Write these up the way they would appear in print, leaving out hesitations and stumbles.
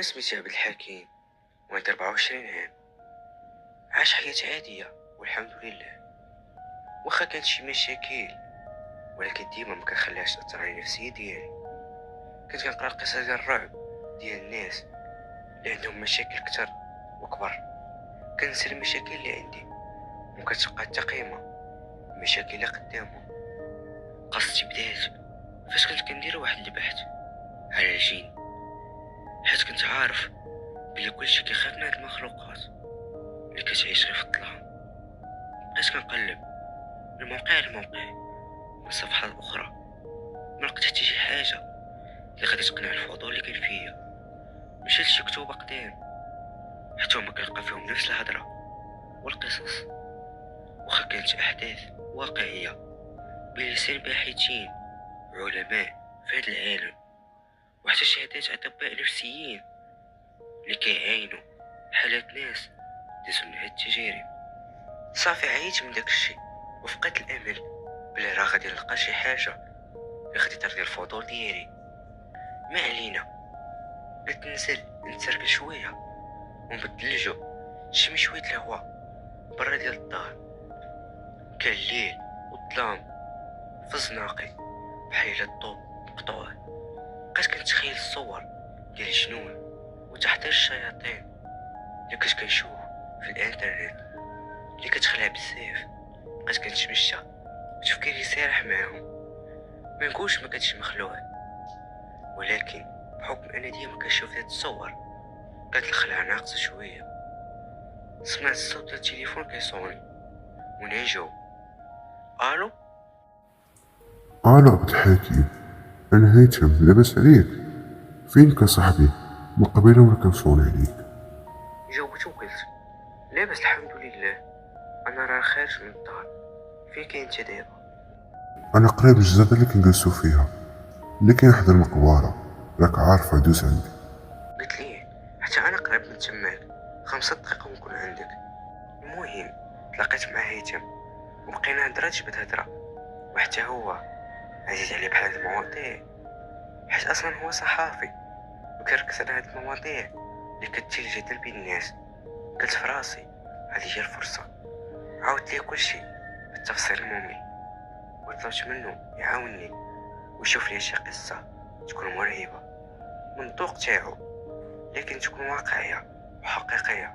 سميتي عبد الحكيم وعندي 24 عام. عاش حياة عادية والحمد لله. واخا كانت شي مشاكل ولكن ديما ما كنخليهاش تأثر على النفسية ديالي. كنت كنقرا قصص ديال الرعب ديال الناس اللي عندهم مشاكل كتر وكبر. كنسى المشاكل اللي عندي ومكتبقى حتى قيمة المشاكل اللي قدامهم. قصتي بدات فاش كنت كندير واحد البحث على الجين، حيت كنت عارف بلي كلشي كيخاف من هاد المخلوقات اللي كتعيش غير في الظلام. بقيت كنقلب من موقع لموقع من صفحات اخرى، ما لقيت حتى شي حاجه اللي غادي تقنع الفضول اللي كان فيا. مشيت لشي كتوبه قدام حتى هما كنلقى فيهم نفس الهضره والقصص، واخا كانت احداث واقعيه بلسان باحثين علماء في هذا العالم وحتى شهادات اطباء نفسيين اللي كيعاينوا حالات ناس دازو من هاد التجارب. صافي عييت من داك الشيء وفقدت الامل بلي راه غادي نلقى شي حاجه اللي غادي ترضي الفضول ديالي. ما علينا، قلت ننزل نتسركل شويه ونبدل الجو، نشمي شويه الهواء برا ديال الدار. كان الليل والظلام فز ناقي بحال الضوء مقطوع. بقيت كنتخيل الصور ديال الجنون وتحضير الشياطين اللي كنت كنشوف في الانترنت اللي كتخلع بزاف. بقيت كنتمشى وتفكيري سارح معاهم. ما نقولش ما كنتش مخلوع، ولكن بحكم انا ديما كنشوف هاد الصور كانت الخلعه ناقصه شويه. سمعت صوت التليفون كيصوني ونجاو. الو. أنا عبد الحكيم، أنا هيثم، لاباس عليك؟ فينك صاحبي؟ من قبيله ولا كنصون عليك؟ جاوبت وقلت لاباس الحمد لله، انا راه خارج من الدار. فين كاين انت دابا؟ أنا قريب الجزيرة اللي كنجلسو فيها، اللي كاين حدا المقبرة، راك عارفة. دوز عندي. قلت ليه حتى انا قريب من تماك، 5 دقائق ونكون عندك. المهم تلاقيت مع هيثم وبقينا هضره جبد هضره، وحتى هو عزيز عليه بحال هاد المواضيع حيت اصلا هو صحافي وكيركز على هاد المواضيع اللي كتثير الجدل بين الناس. قلت في راسي هذه هي الفرصه. عاودت ليه كلشي بالتفصيل الممل وطلبت منه يعاونني ويشوف لي شي قصه تكون مرعبه من الذوق تاعو لكن تكون واقعيه وحقيقيه.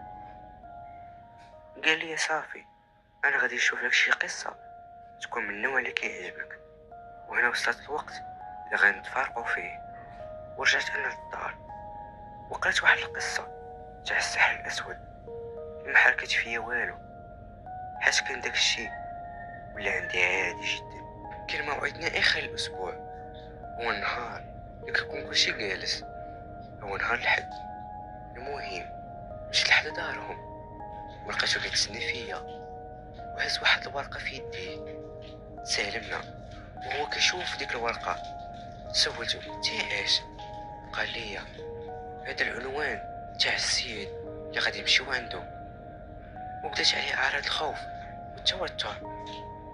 قال لي صافي، انا غادي نشوف لك شي قصه تكون من النوع اللي كيعجبك. وهنا وصلت الوقت اللي غنتفارقوا فيه. ورجعت انا للدار وقرأت واحد القصه تاع السحر الاسود. ما حركت فيا والو، حيت كان داك الشيء ولا عندي عادي جدا. كان موعدنا اخر الاسبوع، هو النهار اللي كيكون كلشي جالس، هو نهار الحد. المهم مشيت لحد دارهم ولقيتو كيتسنى فيا وهز واحد الورقه في يديه. سالمنا وهو كيشوف ديك الورقه. سولتو تي اش؟ قال لي هذا العنوان تاع السيد اللي غادي نمشيو عنده. وبدات عليه اعراض الخوف والتوتر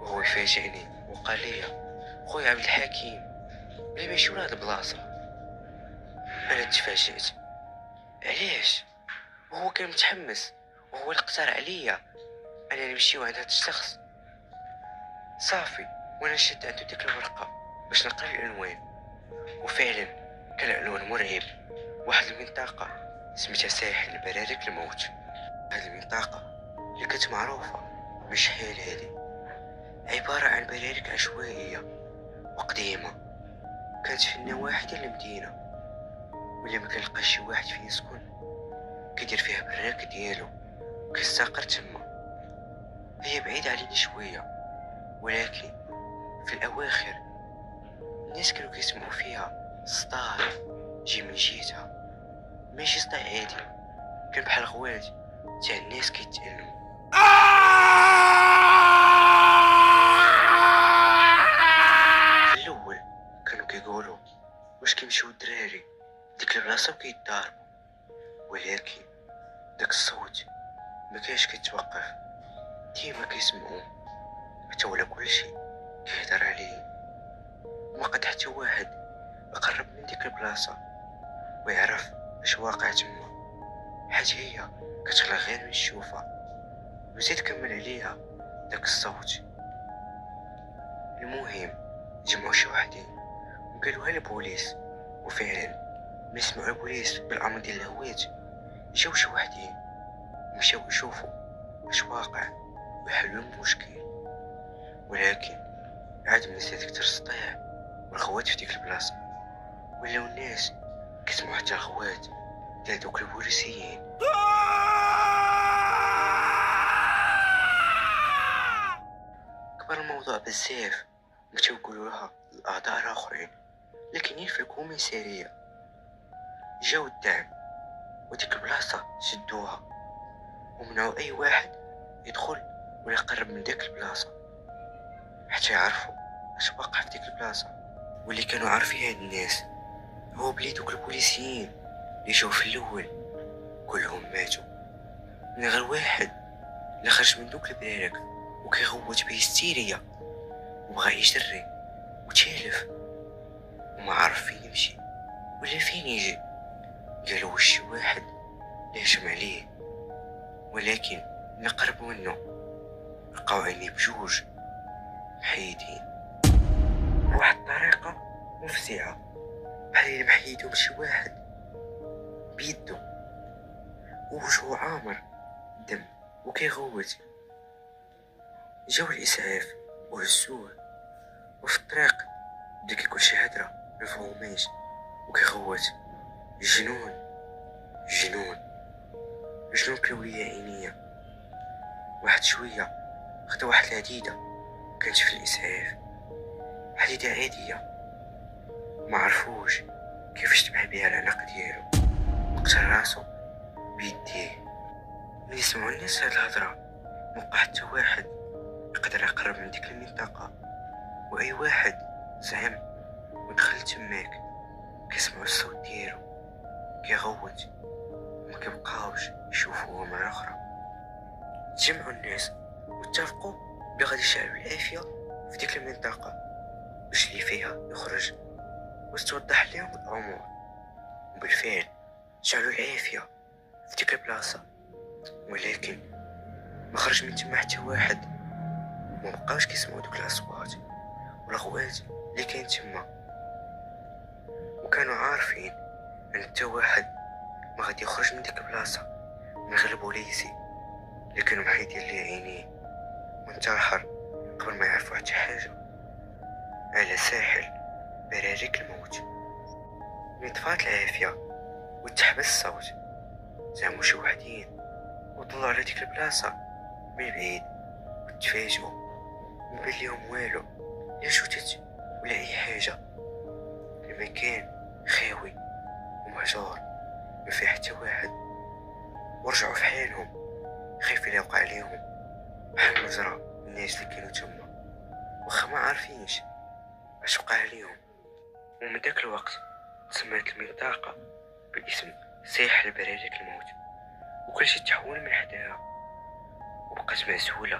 وهو يفاجئني وقال لي خويا عبد الحكيم بلا ما يمشيو لهاد البلاصه. انا تفاجأت علاش وهو كان متحمس وهو اللي اقترح عليا انا نمشيو عند هاد الشخص. صافي وانا شد عنده ديك الورقه باش نقرا العنوان، وفعلا كان العنوان مرعب. واحد المنطقه سميتها ساحل البرارك الموت. هذه المنطقه اللي كانت معروفه بشحال هادي عباره عن برارك عشوائيه وقديمه كانت في النواحي ديال المدينه، واللي ما كنلقاش شي واحد فين يسكن كيدير فيها براك ديالو وكيستقر تما. هي بعيدة علينا شوية، ولكن في الأواخر الناس كانوا كيسمعوا فيها صداع جي من جهتها. ماشي صداع عادي، كان بحال غوات تاع الناس كيتألموا. في الأول كانوا كيقولوا واش كيمشيو الدراري ديك البلاصة وكيتضاربوا، ولكن داك الصوت ما كانش كيتوقف، ديما كيسمعوه حتى ولا كلشي كيهضر عليه. وما قد حتى واحد يقرب من ديك البلاصة ويعرف اش واقع تما، حيت هي كتخلع غير من الشوفة. وزيد كمل عليها داك الصوت. المهم جمعوا شي وحدين وقالوها للبوليس، وفعلا ملي سمعوا البوليس بالامر ديال الهوات جاو شي وحدين ومشاو يشوفوا اش واقع ويحلوا المشكل. ولكن عاد من سيدك ترسطيع والخوات في ديك البلاصه ولاو الناس كيسمعوا حتى الخوات ديال دوك البوليسيين. كبر الموضوع بزاف ومشاو يقولوا لها الاعضاء الاخرين اللي كاينين في الكوميساريه. جاو الدعم وديك البلاصه شدوها ومنعوا اي واحد يدخل ولا يقرب من ديك البلاصه حتى يعرفوا اش واقع في ديك البلاصه. واللي كانوا عارفين هاد الناس هو بلي دوك البوليسيين اللي جاو في الاول كلهم ماتوا من غير واحد اللي خرج من دوك البرارك وكيغوت بهستيريا وبغى يجري وتالف وما عارف فين يمشي ولا فين يجي. قالوا واش شي واحد اللي هجم عليه، ولكن ملي قربوا منه لقاو عينيه بجوج محيدين بواحد الطريقة مفزعة، بحال الا محيدهم شي واحد بيدو، ووجهو عامر دم وكيغوت. جاو الاسعاف وهزوه، وفي الطريق بدا كيقول شي هدرة مفهوماش وكيغوت جنون جنون جنون. كلوية عينيا واحد شوية خدا واحد العديدة كانت في الاسعاف، حديدة عادية ما عرفوش كيفاش تبع بها العنق ديالو وقتل راسو بيديه. ملي سمعوا الناس هاد الهضرة مبقى حتى واحد يقدر يقرب من ديك المنطقة، واي واحد زعم ودخل تماك كيسمعوا الصوت ديالو كيغوت وما كيبقاوش يشوفوه مرة اخرى. تجمعوا الناس واتفقوا بلي غادي يشعلوا العافية في ديك المنطقة باش اللي فيها يخرج وتوضح لهم الامور. وبالفعل شعلوا العافية في ديك البلاصة، ولكن ما خرج من تما حتى واحد، وما بقاوش كيسمعوا دوك الاصوات والغوات اللي كاين تما. وكانوا عارفين ان حتى واحد ما غادي يخرج من ديك البلاصة من غير البوليسي اللي كانوا محيدين ليه عينيه وانتحر قبل ما يعرفوا حتى حاجة على ساحل براريك الموت. من طفات العافية وتحبس الصوت زعموا شي وحدين وطلعوا على ديك البلاصة من بعيد وتفاجئوا مبان ليهم والو، لا جثث ولا اي حاجة. المكان خاوي ومهجور ما فيه حتى واحد، ورجعوا في حالهم خايفين لا يوقع عليهم بحال ما جرى الناس اللي كانوا تما، واخا ما عارفينش اش وقع عليهم. ومن داك الوقت تسمات المنطقة باسم ساحل براريك الموت، وكلشي تحول من حداها وبقات معزولة،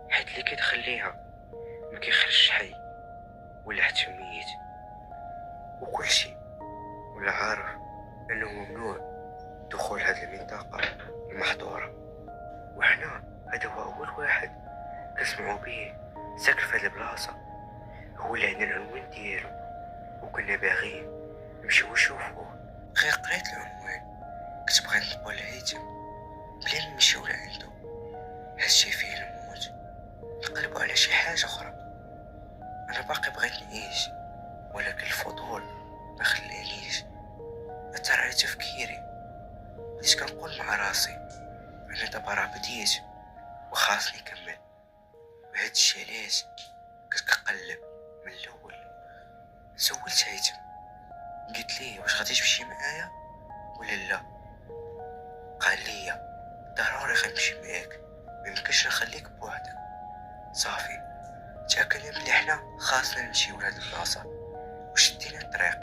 حيت اللي كيدخل ليها ما كيخرجش حي ولا حتى ميت، وكلشي ولا عارف انه ممنوع دخول هذه المنطقة المحظورة. وحنا هذا هو اول واحد كنسمعوا به ساكن في هذه البلاصة، هو اللي عندنا العنوان ديالو وكنا باغيين نمشيو نشوفوه. غير قريت العنوان كنت بغيت نقول لهيثم بلي نمشيو لعندو، هادشي فيه الموت نقلبوا على شي حاجة اخرى. انا باقي بغيت نعيش ولكن الفضول ما خلانيش اثر على تفكيري. بديت كنقول مع راسي انا دابا راه بديت وخاصني نكمل، وهادشي علاش كنت كنقلب من الاول. سولت هيثم قلت ليه واش غادي تمشي معايا ولا لا، قال لي ضروري غنمشي معاك، ميمكنش نخليك بوحدك. صافي تاكدنا بلي حنا خاصنا نمشيو لهاد البلاصه، وشدينا الطريق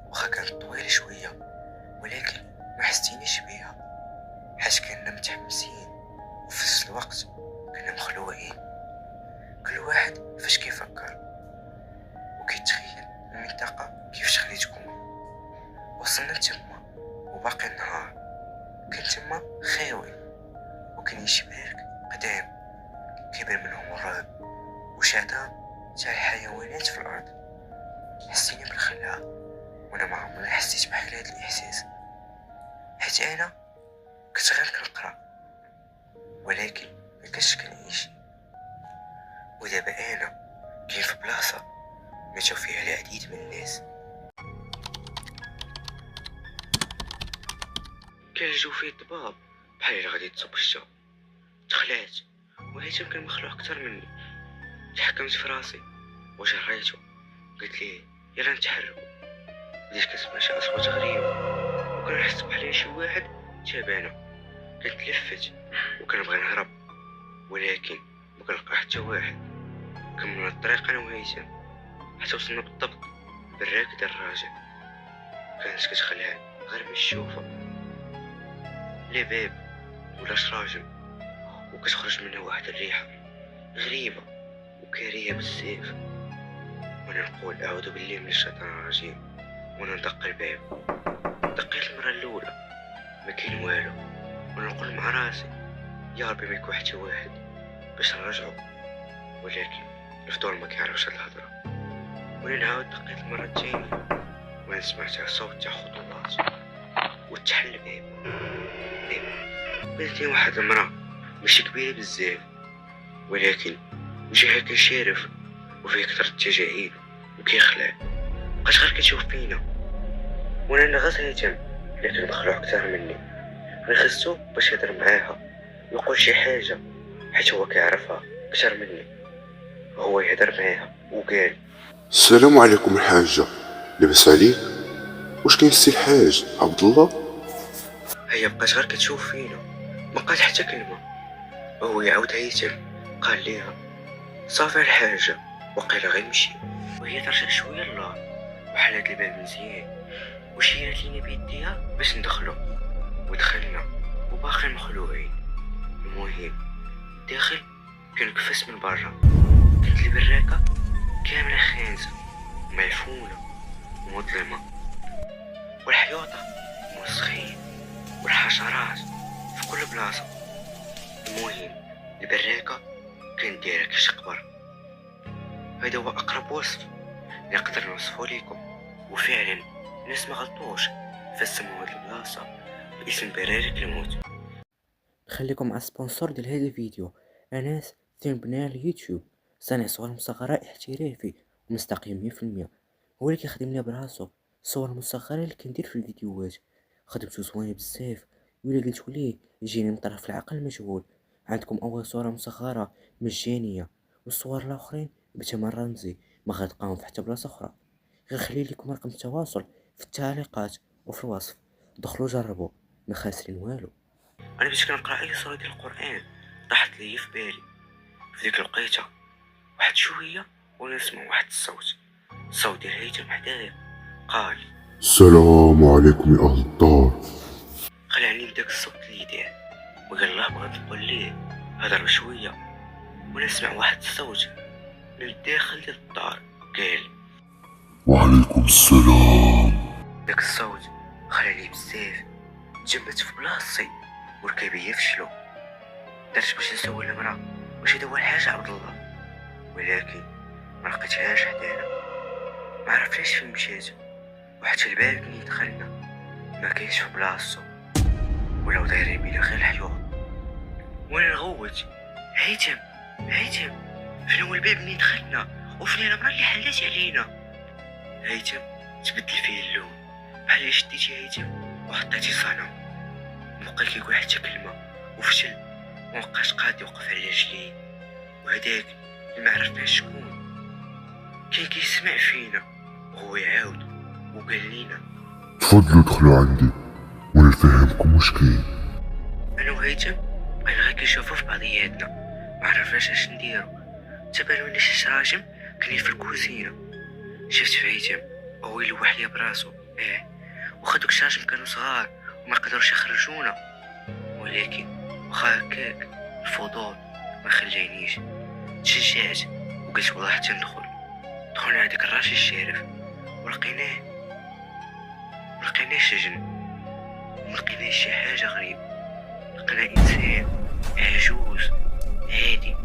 واخا كانت طويله شويه ولكن ما حسيناش بيها حيت كنا متحمسين وفي نفس الوقت كنا مخلوعين. كل واحد فاش كيفكر وكيتخيل المنطقه كيفاش غادي تكون. وصلنا تما وباقي النهار كان تما خاوي، وكان شباك قدام كيبان منهم الرعب وشاتم تاع الحيوانات في الأرض. حسيني بالخلعة، وأنا ما عمري حسيت بحال هاد الإحساس، حيت أنا كنت غير كنقرا ولكن مكنتش كنعيش. ودابا أنا كاين في بلاصة ماتوا فيها العديد من الناس. كان الجو فيه الضباب بحال إلا غادي تصب الشتا. تخلعت وهيثم كان مخلوع أكتر مني. تحكمت في راسي وجريته، قلت ليه يلا نتحركوا. بديت كنسمع شي أصوات غريبة وكنحس بحال شي واحد تابعنا. كنتلفت وكنبغي نهرب ولكن مكنلقى حتى واحد. كملنا الطريق أنا وهيثم حتى وصلنا بالضبط لبراك دراجة كانت كتخلع غير من الشوفة، لا باب ولا شراجم، وكتخرج منها واحد الريحة غريبة وكارهة بزاف. وانا نقول اعوذ بالله من الشيطان الرجيم، وانا ندق الباب. دقيت المرة الأولى ما كاين والو، وانا نقول مع راسي يا ربي ما يكون حتى واحد باش نرجعو، ولكن الفضول ما كيعرفش هاد الهضرة. وانا نعاود دقيت المرة الثانية وانا سمعت صوت تاع خطوات وتحل الباب. بانت لي واحد المرأة ماشي كبيرة بزاف ولكن وجهها كان شارف وفيه كثر التجاعيد وكيخلع. بقات غير كتشوف فينا وانا نغص هيثم لكن مخلوع اكثر مني. نغزتو باش يهضر معاها يقول شي حاجة حيت هو كيعرفها اكثر مني. وهو يهضر معاها وقال السلام عليكم الحاجة، لاباس عليك؟ واش كاين السي الحاج عبد الله؟ هي بقات غير كتشوف فينا ما قالت حتى كلمة. وهو يعاود هيثم قال ليها صافي الحاجة وقيلا غير نمشي. وهي ترجع شوية للور وحلات الباب مزيان وشيرات لينا بيديها باش ندخلو. ودخلنا وباقي مخلوعين. المهم داخل كان كفاس من برا، كانت البراكة كاملة خانزة ومعفونة ومظلمة، والحيوطة موسخين والحشرات في كل بلاصة. المهم البراكة كان دايرة كيش قبر. هذا هو أقرب وصف نقدر نوصفه ليكم، وفعلا الناس ما غلطوش فسموا هاد البلاصة باسم برارك الموت. نخليكم مع السبونسور ديال هذا الفيديو، انس ثيم بناء اليوتيوب، صانع صور مصغرة احترافي ومستقيم 100%. هو اللي كيخدم لي براسو الصور المصغرة اللي كندير في الفيديوهات. خدمتو زوينة بزاف، ولا قلتو ليه يجيني من طرف العقل مجهول. عندكم اول صورة مصغرة مجانية والصور الاخرين بثمن رمزي ما غتلقاهم في حتى بلاصة اخرى. غير خلي لكم رقم التواصل في التعليقات وفي الوصف، دخلوا جربوا ما خاسرين والو. انا باش كنقرا اي سورة ديال القران طاحت لي في بالي في ديك الوقيته واحد شويه ونسمع واحد الصوت ديال هيثم حدايا قال السلام عليكم يا أهل الدار. خلعني بداك الصوت اللي دار وقال الله بغيت نقول ليه هضر بشويه ونسمع واحد الصوت من الداخل ديال الدار قال وعليكم السلام. داك الصوت خلاني بزاف تجمدت في بلاصتي وركابي فشلو. درت باش نسول المرا واش هذا هو الحاج عبد الله ولكن ما لقيتهاش حدانا. ما عرفتش فين مشات وحتى الباب ملي دخلنا ما كاينش في بلاصتو ولاو دايرين بينا غير الحيوط. وانا نغوت هيثم فين هو الباب ملي دخلنا وفين المرا اللي حلات علينا. هيثم تبدل فيه اللون بحال شديتي هيثم وحطيتي صنم مبقى كيقول حتى كلمه وفشل ومبقاش قادر يوقف على رجليه. وهداك اللي ما عرفناش شكون كان كيسمع فينا وهو يعاود وقال لينا تفضلوا دخلوا عندي ونفهمكم واش كاين. انا وهيثم بقينا غير كنشوفو في بعضياتنا ما عرفناش اش نديرو. تبانو لنا شي شراجم كاينين في الكوزينه. شفت في هيثم وهو يلوح ليا براسو واخا دوك الشراجم كانوا صغار وما قدروش يخرجونا، ولكن واخا هكاك الفضول ما خلانيش. تشجعت وقلت والله حتى دخلنا هذاك الراجل الشارف ولقيناه سجن وملقيناش شي حاجة غريبة. لقينا إنسان عجوز عادي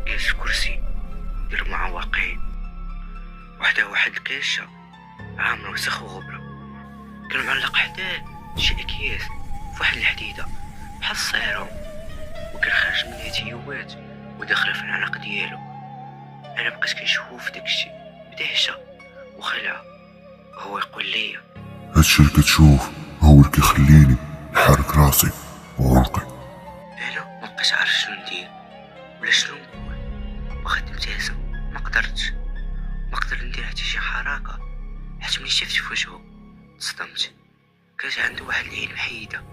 جالس في كرسي ديال معوقين، وحده واحد الكاشة عامرة وسخ وغبرة. كان معلق حداه شي أكياس فواحد الحديدة بحال الصيروم، وكان خارج منها تيوات وداخله في العنق ديالو. انا بقيت كنشوف داكشي بدهشه وخلع، وهو يقول لي هادشي اللي كتشوف هو اللي كيخليني نحرك راسي وعنقي. انا ما بقيتش عارف شنو ندير ولا شنو نقول. بغيت نبتسم ما قدرتش، ما قدرت ندير حتى شي حركه، حيت ملي شفت في وجهو تصدمت. كانت عنده واحد العين محيده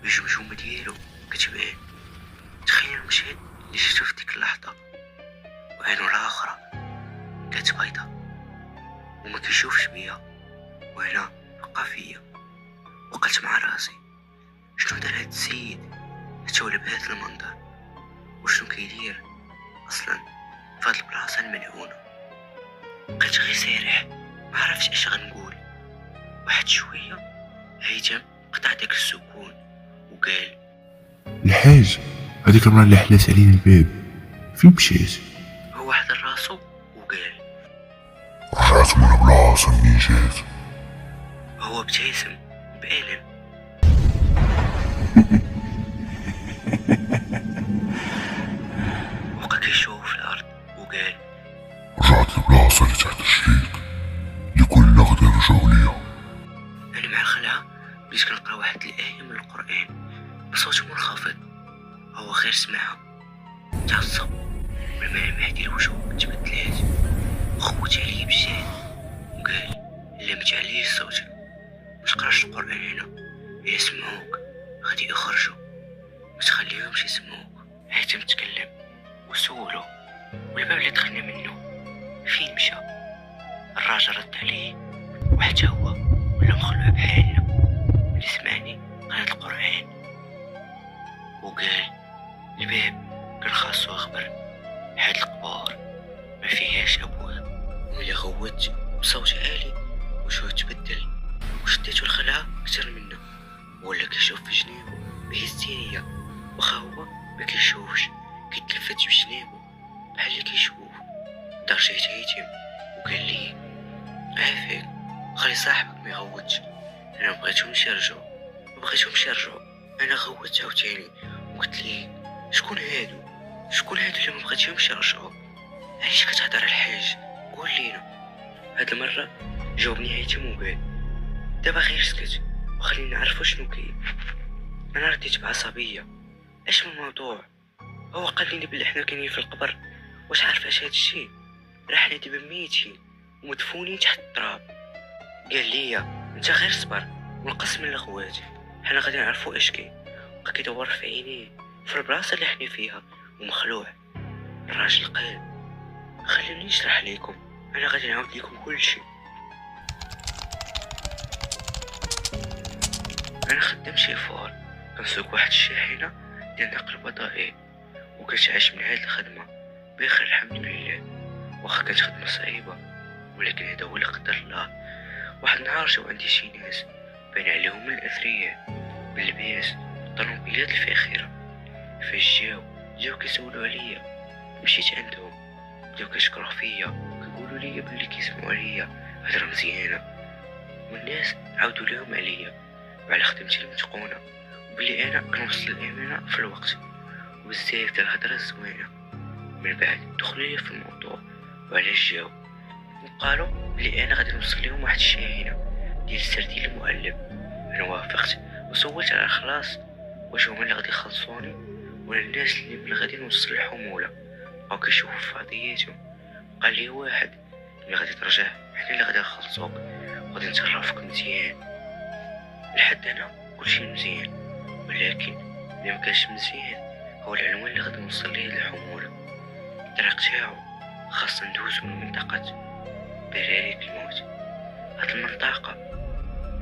والجمجمه ديالو كتبان. تخيل المشهد اللي شفتو في ديك اللحظه، وعينو الاخرى كانت بيضا وما كيشوفش بيا، وهنا بقى فيا. وقلت مع راسي شنو دار هاد السيد حتى ولا بهذا المنظر، وشنو كيدير اصلا في هاد البلاصه الملعونه. بقيت غير سارح ما عرفتش اش غنقول. واحد شويه هيثم قطع داك السكون وقال الحاج، هذيك المرة اللي حلات علينا الباب فين مشيت؟ هو حضر راسو وقال رجعت من البلاصة منين جيت. هو ابتسم بألم. وبقى كيشوف في الأرض وقال رجعت البلاصة اللي تحت رجليك اللي كلنا غادي نرجعو ليها. أنا مع الخلعة بديت كنقرا واحد الآية من القرآن بصوت منخفض. هو غير سمعها تعصب والملامح ديال وجهو تبدلات وخوت عليا بزاف وقال لا ما تعليش صوتك، ما تقراش القرآن هنا، إلا سمعوك غادي يخرجوا، ما تخليهمش يسمعوك. هيثم تكلم وسولو والباب اللي دخلنا منه فين مشى. الراجل رد عليه وحتى هو ولا مخلوع بحالنا. اللي سمعني قرأت القرآن وقال الباب كان خاصو أخبر هاد القبار ما فيهاش أبواب. وملي غوت بصوت عالي وجهو تبدل وشديتو الخلعة كتر منه، ولا كيشوف في جنيبو بهستيريا، واخا هو ما كيشوفش كيتلفت بجنيبو بحال اللي كيشوف. درجة هيثم وقال لي عافاك خلي صاحبك ما يغوتش. انا مبغيتهمش يرجعوا، انا غوت عاوتاني وقلت لي شكون هادو اللي ما بغيتيهمش يرجعوا؟ علاش كتهضر الحاج؟ قول لينا. هاد المره جاوبني هيثم وقال دابا غير سكت وخلينا نعرفوا شنو كاين. انا رديت بعصبيه اش من الموضوع؟ هو قال لي بلي حنا كاينين في القبر، واش عارفاش هاد الشيء؟ راه حنا دابا ميتين ومدفونين تحت التراب. قال لي انت غير صبر ونقسم من الاخوات حنا غادي نعرفوا اش كاين. بقى كيدور في عينيه في البلاصه اللي حنا فيها ومخلوع. الراجل قال خليني نشرح لكم، انا غادي نعاود لكم كل شيء. انا خدام شيفور كنسوق واحد الشاحنه ديال نقل بضائع، وكنتعاش من هاد الخدمه بخير الحمد لله. واخا كانت خدمه صعيبه ولكن هذا هو اللي قدر الله. واحد النهار جاو عندي شي ناس بان عليهم من الاثرياء باللباس والطوموبيلات الفاخره. فاش جاو كيسولوا عليا، مشيت عندهم بداو كيشكروا فيا وكيقولوا لي بلي كيسمعوا عليا هضره مزيانه، والناس عاودوا لهم عليا وعلى خدمتي المتقونه وبلي انا كنوصل الامانه في الوقت وبزاف ديال الهضره الزوينه. من بعد دخلوا لي في الموضوع وعلاش جاو، وقالوا بلي انا غادي نوصل لهم واحد الشاحنه ديال السردين المعلب. انا وافقت وسولت على خلاص واش هما اللي غادي يخلصوني ولا الناس اللي غادي نوصل الحموله. بقاو كيشوفوا في فضياتهم. قال لي واحد اللي غادي ترجع حنا اللي غادي نخلصوك وغادي نتصرفك مزيان. لحد هنا كلشي مزيان، ولكن اللي مكانش مزيان هو العنوان اللي غادي نوصل ليه للحموله. الطريق تاعو خاصنا ندوز من منطقه براريك الموت. هاد المنطقه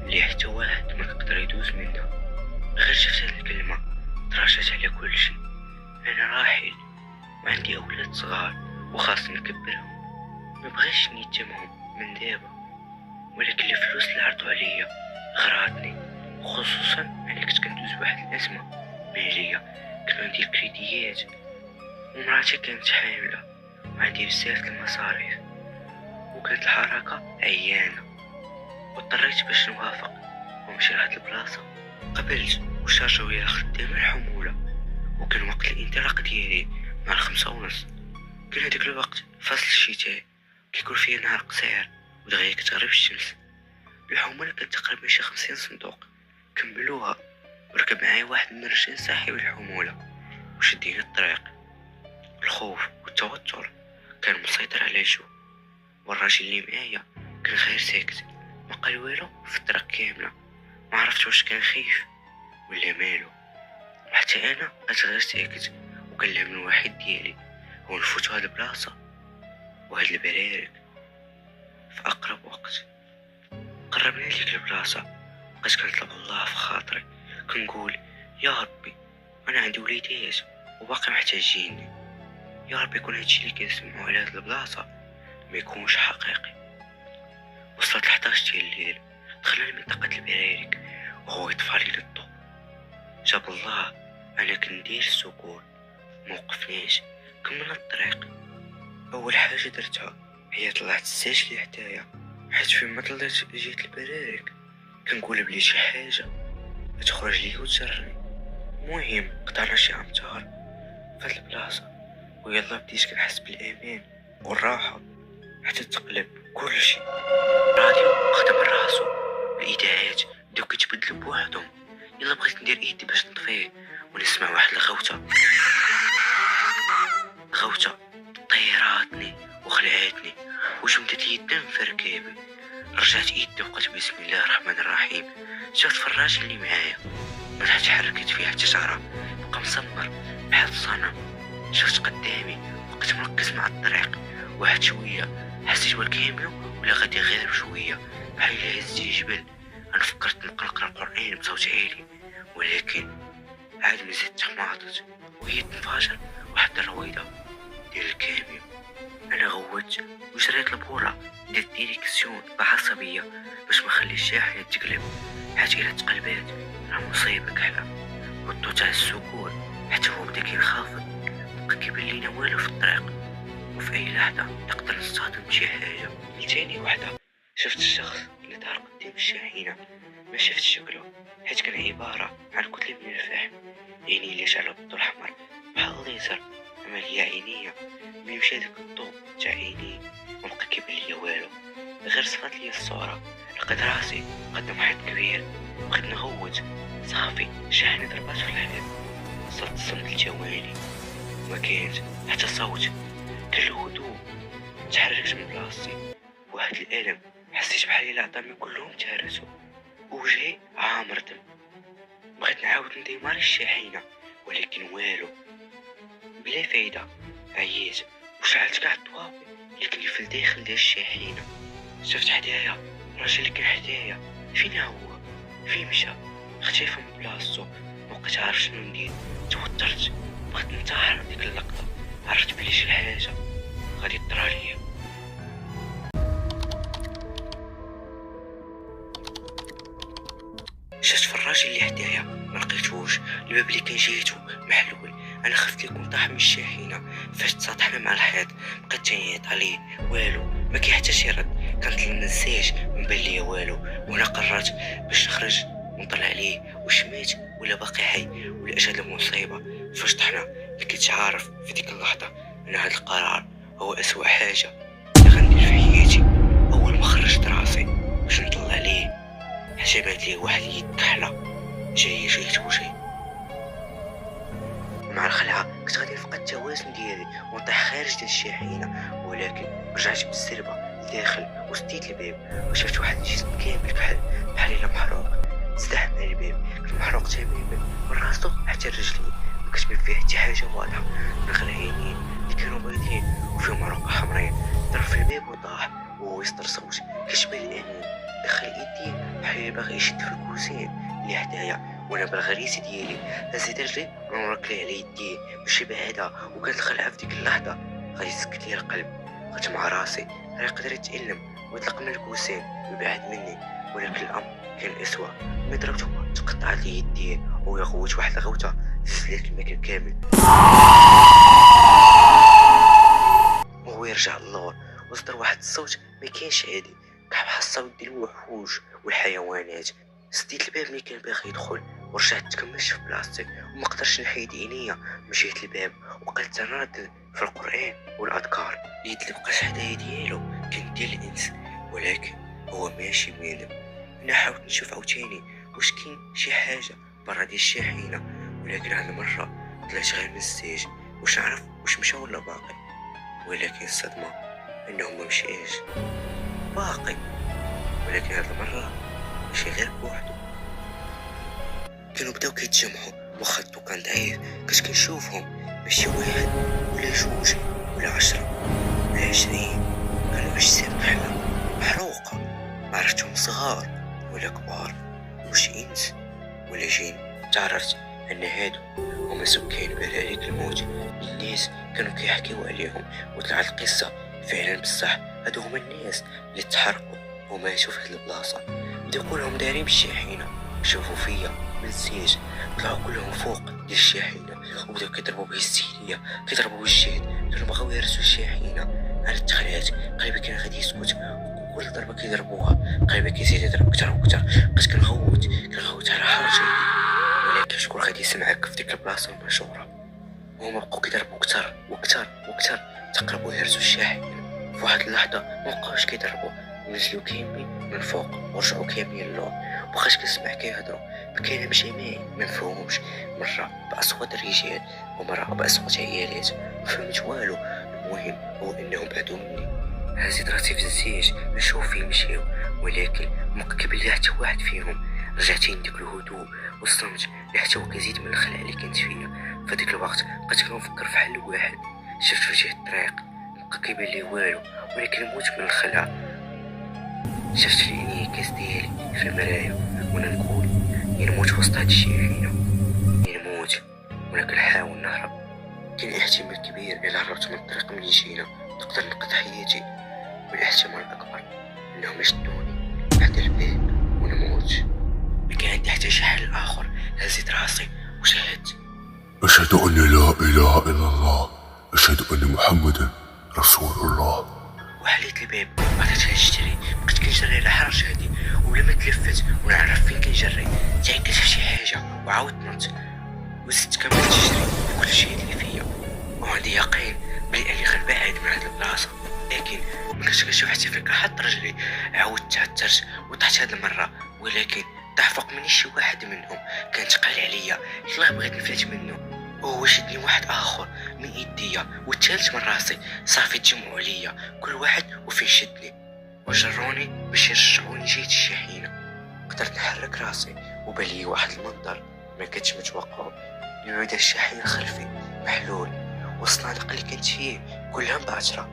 اللي حتى واحد ما يقدر يدوز منها. غير شفت هاد الكلمه تراشات على كل شيء. انا راحل وعندي اولاد صغار وخاصني نكبرهم، ما بغيتش نيتمهم من دابا، ولكن الفلوس اللي عرضوا عليا غراتني وخصوصا أنا كنت كندوز بواحد الأزمة مالية. كنت عندي الكريديات ومراتي كانت حاملة وعندي بزاف د المصاريف وكانت الحركة عيانة، واضطريت باش نوافق ونمشي لهاد البلاصة. قبلت وشارجو ليا خدام الحمولة، وكان وقت الانطلاق ديالي مع 5:30. كان هداك الوقت فصل الشتاء كيكون فيه نهار قصير ودغيا كتغرب الشمس. الحمولة كانت تقريبا شي 50 صندوق كملوها، وركب معايا واحد من الرجال صاحب الحمولة وشدينا الطريق. الخوف والتوتر كان مسيطر على الجو، والراجل اللي معايا كان غير ساكت، ما قال والو في الطريق كاملة. ما عرفت واش كان خايف ولا مالو، وحتى انا بقيت غير ساكت وكنلهم الوحيد ديالي هو نفوتو هاد البلاصة وهاد البرارك في اقرب وقت. قربنا لديك البلاصة، بقيت كنطلب الله في خاطري، كنقول يا ربي انا عندي وليدات وباقي محتاجيني، يا ربي يكون هادشي اللي كنسمعو على هاد البلاصة ما يكونش حقيقي. وصلت 11 ديال الليل، دخلنا لمنطقة البرارك وهو يطفى لينا الضو. جاب الله انا كندير السكون، موقفناش، كملنا الطريق. اول حاجة درتها هي طلعت الساج اللي حدايا، حيت فين ما طلعت جهة البرارك كنقول بلي شي حاجة تخرج لي وتجرني. المهم قطعنا شي امتار فهاد البلاصة، ويلا بديت كنحس بالامان والراحة حتى تقلب كلشي. الراديو خدم راسو، الاذاعات بداو كيتبدلوا بوحدهم. يلا بغيت ندير ايدي باش نطفيه ونسمع واحد الغوته طيراتني وخلعتني وجمدت لي الدم في ركابي. رجعت ايدي وقلت بسم الله الرحمن الرحيم. شفت في الراجل اللي معايا ما تحركت فيه حتى شعره، بقى مسمر بحال الصنم. شفت قدامي وبقيت مركز مع الطريق، واحد شويه حسيت بالكاميو ولا غادي غير بشويه بحال الا هز لي جبل. انا فكرت نقرا القران بصوت عالي، ولكن عاد ما زدت حماضت وهي تنفجر واحد الرويضه ديال الكاميو. انا غوت وجريت لبورا ديال الديريكسيون بعصبيه باش ما خليش الشاحنه تقلب، حيت الا تقلبات راه مصيبه كحله. والضو تاع السكون حتى هو بدا كينخافض، بقى كيبان لينا والو في الطريق، وفي اي لحظه نقدر نصطدم بشي حاجه. لتاني وحده شفت الشخص اللي ظهر قدام الشاحنه، ما شفت شكله حيت كان عباره عن كتله من الفحم، عينيه اللي شعلوا بالضو الاحمر بحال الليزر. اما ليا عينيا ملي مشى داك الضو تاع عينيه مبقى كيبان ليا والو، غير صفات ليا الصوره. لقيت راسي قدام محيط كبير، بغيت نغوت صافي الشاحنه ضربات في الحلم. وصلت الصمت لثواني، ما كانت حتى صوت، كان الهدوء. تحركت من بلاصتي بواحد الالم، حسيت بحال الا عظامي كلهم تهرسوا ووجهي عامر دم. بغيت نعاود نديماري الشاحنه ولكن والو، بلا فايده. عييت وشعلت كاع الضوابط اللي كاين في الداخل ديال الشاحنه. شفت حدايا الراجل اللي كان حدايا، فين هو؟ فين مشى؟ اختفى من بلاصتو، مبقيت عارف شنو ندير. توترت، بغيت ننتحر ديك اللقطه، عرفت بلي شي حاجه غادي طرا ليا. شفت في الراجل اللي حدايا ما لقيتوش، الباب اللي كان جهته محلول. انا خفت يكون طاح من الشاحنه. فاش تصاطحنا مع الحيط بقيت تنعيط عليه، والو ما كاين حتى شي رد. كانت المزاج من بان ليا والو، وانا قررت باش نخرج ونطلع عليه واش مات ولا باقي حي ولا اش هاد المصيبه. فاش طحنا ما كنتش عارف في ديك اللحظه ان هاد القرار هو اسوأ حاجه اللي غندير في حياتي. اول ما خرجت راسي باش نطلع عليه حسبت لي واحد يد كحله جايه جهه وجهي. مع الخلعه كنت غادي نفقد التوازن ديالي ونطيح خارج ديال الشاحنه، ولكن رجعت بالسربه لداخل وسديت الباب وشفت واحد الجسم كامل كحل بحال الا محروق. زدحت على الباب، كنت محروق تماما من راسو حتى رجلي، ما كنت فيه حتى حاجه واضحه من غير عينين اللي كانوا بيضين وفيهم رقعه حمراء. ضرب في الباب وطاح وهو يصدر صوت كيشبه الانين. دخل ايدي بحال باغي يشد في الكوزين اللي حدايا، وانا بالغريزه ديالي هزيت رجلي ونركلي على يديه باش يبعدها. وكانت الخلعه في ديك اللحظه غادي تسكت لي القلب. قلت مع راسي راه يقدر يتألم ويطلق من الكوسين ويبعد مني، ولكن الامر كان اسوء. ملي ضربته تقطعت لي يديه ويغوت واحد الغوته زلزلت لي المكان كامل، وهو يرجع للور وصدر واحد الصوت ما كاينش عادي، كاع بحال الصوت ديال الوحوش والحيوانات. سديت الباب ملي كان باغي يدخل ورجعت تكملت في بلاصتي وما قدرتش نحيد عينيا من جهه الباب، وبقيت تنردد في القران والاذكار. اليد اللي بقات حدايا ديالو كان ديال الانس، ولكن هو ماشي بنادم. انا حاولت نشوف عاوتاني واش كاين شي حاجه برا ديال الشاحنه، ولكن هاد المره طلعت غير من الستيج واش نعرف واش مشى ولا باقي. ولكن الصدمه انه ما مشاش باقي، ولكن هاد المره ماشي غير بوحدو. كانوا بداو كيتجمعوا واخا الضو كان ضعيف، كنت كنشوفهم ماشي واحد ولا جوج ولا 10 ولا 20، كانوا اجسام بحالها محروقه، ما عرفتهم صغار ولا كبار، واش انس ولا جين. تعرفت ان هادو هما سكان بلاليك الموت. الناس كانوا كيحكيو عليهم وطلعت القصه فعلا بصح هادو هما الناس اللي تحرقوا وماتوا في هاد البلاصه. بداو كلهم دايرين بالشاحنه، شافوا فيا من السيج، طلعوا كلهم فوق ديال الشاحنه وبداو كيضربوا بالهستيريا، كيضربوا بالجهد، كانوا بغاو يهرسوا الشاحنه. انا تخلعت قلبي كان غادي يسكت، كل ضربه كيضربوها قلبي كيزيد يضرب اكثر واكثر. بقيت كنغوت على حرجي، ولكن شكون غادي يسمعك في ديك البلاصه المشهوره؟ وهما بقاو كيضربوا اكثر واكثر واكثر، تقربوا يهرسوا الشاحنه. في واحد اللحظه مابقاوش كيضربوا، نزلوا كاملين من فوق ورجعوا كاملين للور. بقيت كنسمع كيهضروا بكلام جماعي ما نفهموش، مره باصوات الرجال ومره باصوات عيالات، ما فهمت والو. المهم هو انهم بعدوا مني. هزيت راسي في الزيج نشوف فين مشيو، ولكن ما قبل حتى واحد فيهم. رجعت عندك الهدوء والصمت اللي حتى هو كيزيد من الخلع اللي كنت فيا. في ديك الوقت بقيت كنفكر في حل واحد. شفت وجه الطريق مبقى كيبان لي والو، ولكن موت من الخلع. شفت الانعكاس ديالي في المرايا وانا نقول نموت وسط هاد الشارع، نموت ولكن نحاول نهرب. كاين احتمال كبير الا هربت من الطريق من جينا نقدر نقضي حياتي، والاحتمال الاكبر انهم يشدوني حتى الباب ونموت. ما كان عندي حتى شي حل اخر. هزيت راسي وشهدت أشهد أن لا إله إلا الله، أشهد أن محمدا رسول الله. وحليت الباب وبديت كنجري. بقيت كنجري على حرج هادي وبلا ما تلفت ونعرف فين كنجري. تعكست في شي حاجه وعاودت نط وزدت كملت تجري بكل شيء اللي فيا، وعندي يقين بلي اني غنبعد من هاد البلاصه. لكن ما كنتش كنشوف حتى فين كنحط رجلي. عاودت تعثرت وطحت هاد المره، ولكن طاح فوق مني شي واحد منهم كان ثقيل عليا. يلاه بغيت نفلت منه وهو شدني واحد اخر من ايديا والثالث من راسي. صافي تجمعوا عليا كل واحد وفين شدني وجروني باش يرجعوني جهه الشاحنه. قدرت نحرك راسي وبالي واحد المنظر ما كنتش متوقعه. البعد الشاحنه خلفي محلول والصناديق اللي كنت فيه كلها مبعتره،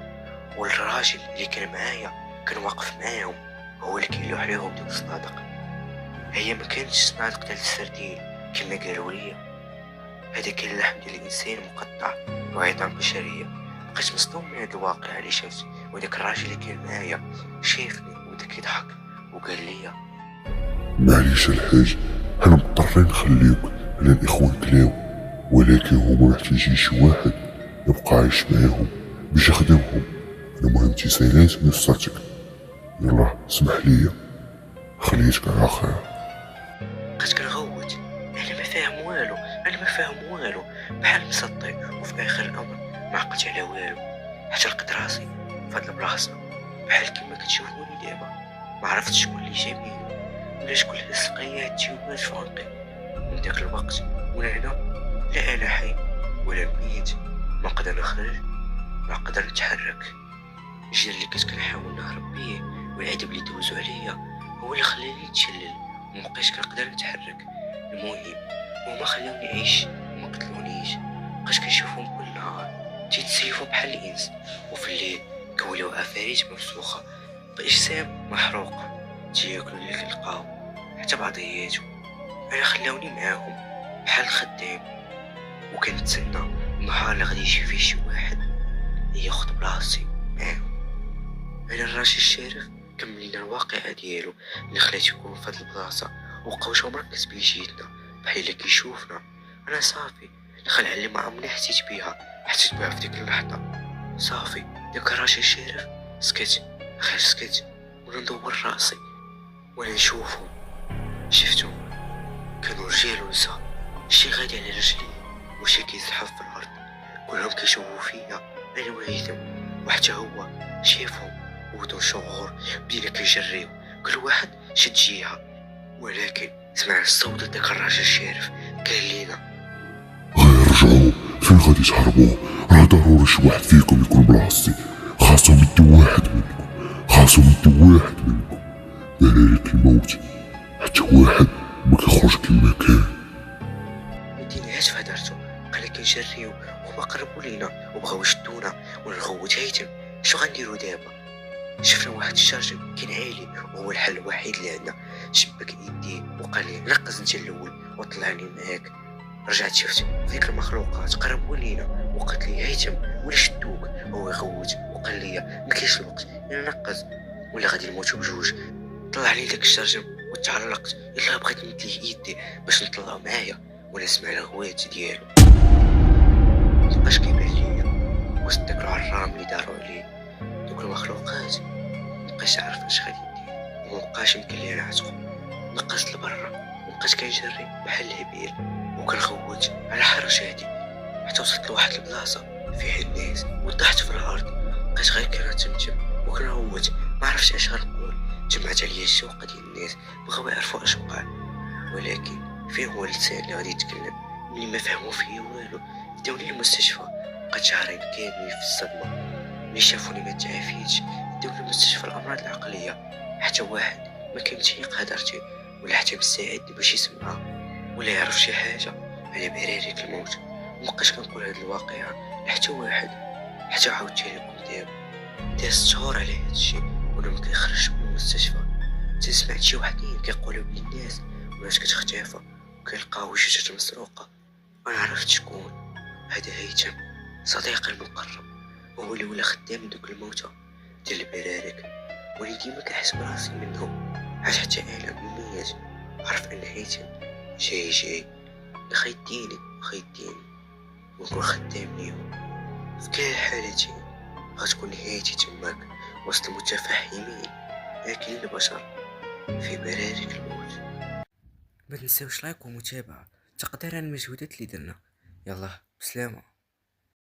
والراجل اللي كان معايا كان واقف معاهم هو اللي كيلوح عليهم ديك الصناديق. هي ما كانتش صناديق ديال السردين كما قالوا لي، هذا كان اللحم ديال الانسان مقطع وعظام بشريه. بقيت مصدوم من هذا الواقع اللي شفت، وداك الراجل اللي كان معايا شافني وبدا كيضحك وقال لي معليش الحاج، حنا مضطرين نخليوك على الإخوان كلاو، ولكن هما محتاجين شي واحد يبقى عايش معاهم باش يخدمهم. المهم تيسايلات من صوتك، يلا سمح ليا خليتك على خير. بقيت كنغوت. انا ما فاهم والو، انا ما فاهم والو، بحال مسطي. وفي اخر الامر ما عقلت على والو حتى لقيت راسي في هاد البلاصه بحال كيما كتشوفوني دابا. ما عرفتش شكون اللي جابني ولا شكون اللي سقيا التيوبات فوقي. من داك الوقت وانا هنا لا انا حي ولا ميت، ما نقدر نخرج ما نقدر نتحرك. الجيل اللي كنت كنحاول نهرب بيه والعذاب اللي دوزو عليا هو اللي خلاني نتشلل ومبقيتش كنقدر نتحرك. المهم هما خلاوني نعيش وما قتلونيش. بقيت كنشوفهم كل نهار تيتسيفوا بحال الانس، وفي الليل كولوا عفاريت ممسوخه باجسام محروقه تياكلوا اللي كنلقاو حتى بعضياتو. انا خلاوني معاهم بحال الخدام وكنتسنى النهار اللي غادي يجي فيه شي واحد ياخد بلاصتي معاهم. انا الراجل الشارف كمل لنا الواقعة ديالو اللي خلات يكون في هاد البلاصة، وبقى وجهو مركز بيجيتنا بحال الا كيشوفنا. انا صافي الخلعة اللي ما عمرني حسيت بيها حسيت بها في ديك اللحظة. صافي داك الراجل الشارف سكت، غير سكت، وانا ندور راسي وانا نشوفهم. شفتهم كانوا رجال ونساء، شي غادي على رجلي وشي كيزحف في الارض، كلهم كيشوفوا فيا انا وهيثم، وحتى هو شافهم وبدون شعور بدينا كنجريو كل واحد شد جهة. ولكن سمعنا الصوت داك الراجل الشارف قال لينا غير رجعوا، فين غادي تهربوا؟ راه ضروري شي واحد فيكم يكون بلاصتي، خاصهم يدو واحد منكم، خاصهم يدو واحد منكم. برارك الموت، حتى واحد ما كيخرج كيما كان. مديناش في هدرتو، بقينا كنجريو وهما قربوا لينا وبغاو يشدونا وانا نغوت هيثم. شو غنديرو دابا؟ شفنا واحد الشرجم كان عالي وهو الحل الوحيد اللي عندنا. شبك يديه وقال لي نقز انت الاول وطلعني معاك. رجعت شفت ذيك المخلوقات قربوا لينا وقالت لي هيثم ولا شدوك. هو يغوت وقال لي ما كاينش الوقت، انا نقز ولا غادي نموتو بجوج. طلع لي داك الشرجم وتعلقت، يلا بغيت نمد ليه يدي باش نطلعو معايا وانا سمع الغوات ديالو. مبقاش كيبان ليا وسط داك العرام اللي دارو عليه. دوك المخلوقات مبقاش عارف اش غادي ندير ومبقاش يمكن لي نعتقو. نقصت لبرا وبقيت كنجري بحال الهبيل وكنغوت على حرجاتي حتى وصلت لواحد البلاصة فيها الناس وطحت في الارض. بقيت غير كنتمتم وكنغوت، ما عرفتش اش غنقول. جمعت عليا الشوقة ديال الناس بغاو يعرفوا اش وقع، ولكن فين هو اللسان اللي غادي يتكلم؟ ملي ما فهموا فيا والو داوني للمستشفى. بقيت شهرين كاملين في الصدمة. ملي شافوني ما تعافيتش داوني لمستشفى الامراض العقلية. حتى واحد ما كان تيق هدرتي ولا حتى مساعدني باش يسمعها ولا يعرف شي حاجة على براريك الموت. مبقاش كنقول هاد الواقعة لحتى واحد، حتى عاودتها لكم دابا. داز شهور على هادشي وانا ما كنخرجش من المستشفى. سمعت شي وحدين كيقولوا بلي الناس ولات كتختفى وكيلقاو شجرة مسروقة. وانا عرفت شكون هذا. هيثم صديقي المقرب، هو اللي ولا خدام دوك الموتى ديال البرارك، ولي ديما كنحس براسي منهم. عاش حتى انا مميز عرف ان هيثم جاي خيديني ونكون خدام ليهم. في كلا الحالتين غتكون نهايتي تماك وسط المتفهمين لكن البشر في برارك الموت. ما تنساوش لايك ومتابعة تقدير المجهودات اللي درنا. يلا بسلامة.